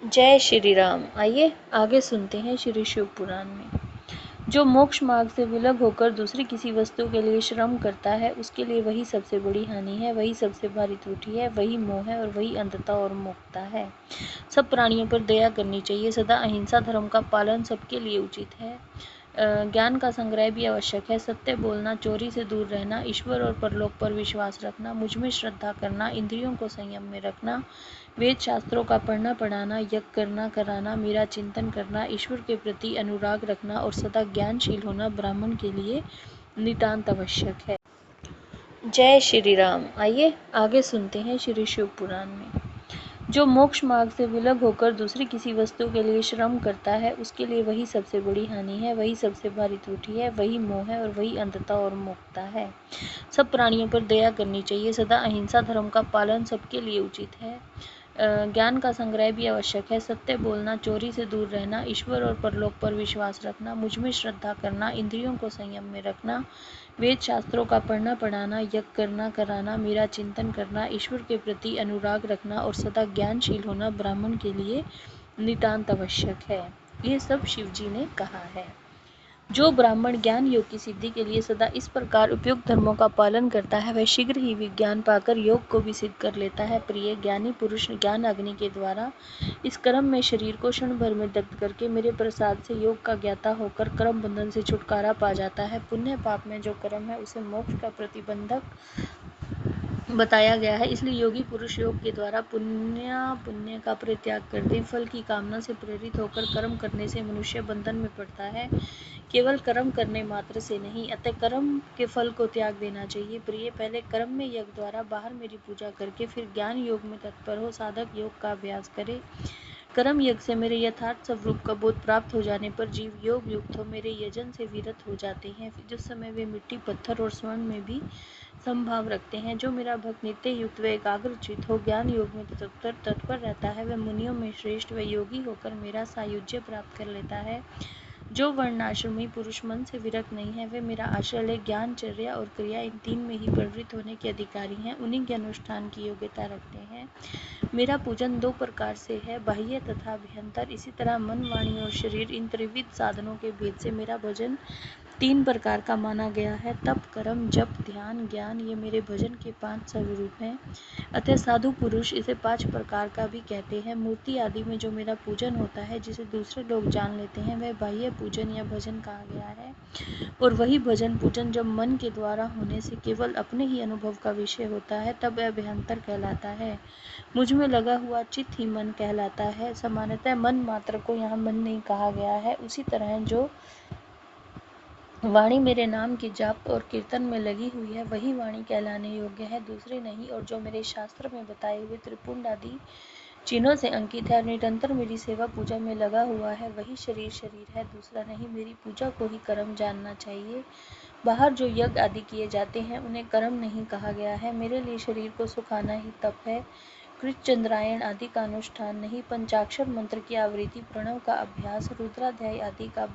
जय श्री राम। आइए आगे सुनते हैं श्री शिव पुराण में। जो मोक्ष मार्ग से विलग होकर दूसरी किसी वस्तु के लिए श्रम करता है, उसके लिए वही सबसे बड़ी हानि है, वही सबसे भारी त्रुटि है, वही मोह है और वही अंधता और मूर्खता है। सब प्राणियों पर दया करनी चाहिए, सदा अहिंसा धर्म का पालन सबके लिए उचित है। ज्ञान का संग्रह भी आवश्यक है। सत्य बोलना, चोरी से दूर रहना, ईश्वर और परलोक पर विश्वास रखना, मुझ में श्रद्धा करना, इंद्रियों को संयम में रखना, वेद शास्त्रों का पढ़ना पढ़ाना, यज्ञ करना कराना, मेरा चिंतन करना, ईश्वर के प्रति अनुराग रखना और सदा ज्ञानशील होना ब्राह्मण के लिए नितांत आवश्यक है। जय श्री राम। आइए आगे सुनते हैं श्री शिव पुराण में। जो मोक्ष मार्ग से विलग होकर दूसरी किसी वस्तु के लिए श्रम करता है, उसके लिए वही सबसे बड़ी हानि है, वही सबसे भारी त्रुटि है, वही मोह है और वही अंधता और मूर्खता है। सब प्राणियों पर दया करनी चाहिए, सदा अहिंसा धर्म का पालन सबके लिए उचित है। ज्ञान का संग्रह भी आवश्यक है। सत्य बोलना, चोरी से दूर रहना, ईश्वर और परलोक पर विश्वास रखना, मुझ में श्रद्धा करना, इंद्रियों को संयम में रखना, वेद शास्त्रों का पढ़ना पढ़ाना, यज्ञ करना कराना, मेरा चिंतन करना, ईश्वर के प्रति अनुराग रखना और सदा ज्ञानशील होना ब्राह्मण के लिए नितांत आवश्यक है। ये सब शिव जी ने कहा है। जो ब्राह्मण ज्ञान योग की सिद्धि के लिए सदा इस प्रकार उपयुक्त धर्मों का पालन करता है, वह शीघ्र ही विज्ञान पाकर योग को भी सिद्ध कर लेता है। प्रिय ज्ञानी पुरुष ज्ञान अग्नि के द्वारा इस कर्म में शरीर को क्षण भर में दग्ध करके मेरे प्रसाद से योग का ज्ञाता होकर कर्म बंधन से छुटकारा पा जाता है। पुण्य पाप में जो कर्म है उसे मोक्ष का प्रतिबंधक बताया गया है, इसलिए योगी पुरुष योग के द्वारा पुण्य का परित्याग कर दे। फल की कामना से प्रेरित होकर कर्म करने से मनुष्य बंधन में पड़ता है, केवल कर्म करने मात्र से नहीं। अतः कर्म के फल को त्याग देना चाहिए। प्रिय, पहले कर्म में यज्ञ द्वारा बाहर मेरी पूजा करके फिर ज्ञान योग में तत्पर हो साधक योग का अभ्यास करे। कर्म यज्ञ से मेरे यथार्थ स्वरूप का बोध प्राप्त हो जाने पर जीव योग युक्त हो मेरे यजन से विरत हो जाते हैं। जिस समय वे मिट्टी, पत्थर और स्वर्ण में भी संभाव रखते हैं। जो मेरा भक्त नित्य युक्त व एकाग्रचित हो ज्ञान योग में तत्पर रहता है, वह मुनियों में श्रेष्ठ व योगी होकर मेरा सायुज्य प्राप्त कर लेता है। जो वर्णाश्रमी पुरुष मन से विरक्त नहीं है, वे मेरा आश्रय ले ज्ञान, चर्या और क्रिया इन तीन में ही प्रवृत्त होने के अधिकारी हैं, उन्हीं के अनुष्ठान की योग्यता रखते हैं। मेरा पूजन दो प्रकार से है, बाह्य तथा अभ्यंतर। इसी तरह मन, वाणी और शरीर, इन त्रिविध साधनों के भेद से मेरा भजन तीन प्रकार का माना गया है। तप, कर्म, जप, ध्यान, ज्ञान, ये मेरे भजन के 5 स्वरूप हैं। अतः साधु पुरुष इसे 5 प्रकार का भी कहते हैं। मूर्ति आदि में जो मेरा पूजन होता है, जिसे दूसरे लोग जान लेते हैं, वह बाह्य पूजन या भजन कहा गया है। और वही भजन पूजन जब मन के द्वारा होने से केवल अपने ही अनुभव का विषय होता है, तब अभ्यंतर कहलाता है। मुझ में लगा हुआ चित्त ही मन कहलाता है। सामान्यतः मन मात्र को यहाँ मन नहीं कहा गया है। उसी तरह जो वाणी मेरे नाम की जाप और कीर्तन में लगी हुई है, वही वाणी कहलाने योग्य है, दूसरे नहीं। और जो मेरे शास्त्र में बताए हुए त्रिपुंड आदि चिन्हों से अंकित है और निरंतर मेरी सेवा पूजा में लगा हुआ है, वही शरीर है, दूसरा नहीं। मेरी पूजा को ही कर्म जानना चाहिए। बाहर जो यज्ञ आदि किए जाते हैं, उन्हें कर्म नहीं कहा गया है। मेरे लिए शरीर को सुखाना ही तप है। कृत, चंद्रायण आदि का अनुष्ठान नहीं। पंचाक्षर मंत्र की आवृत्ति, प्रणव का अभ्यास, रुद्राध्याय आदि का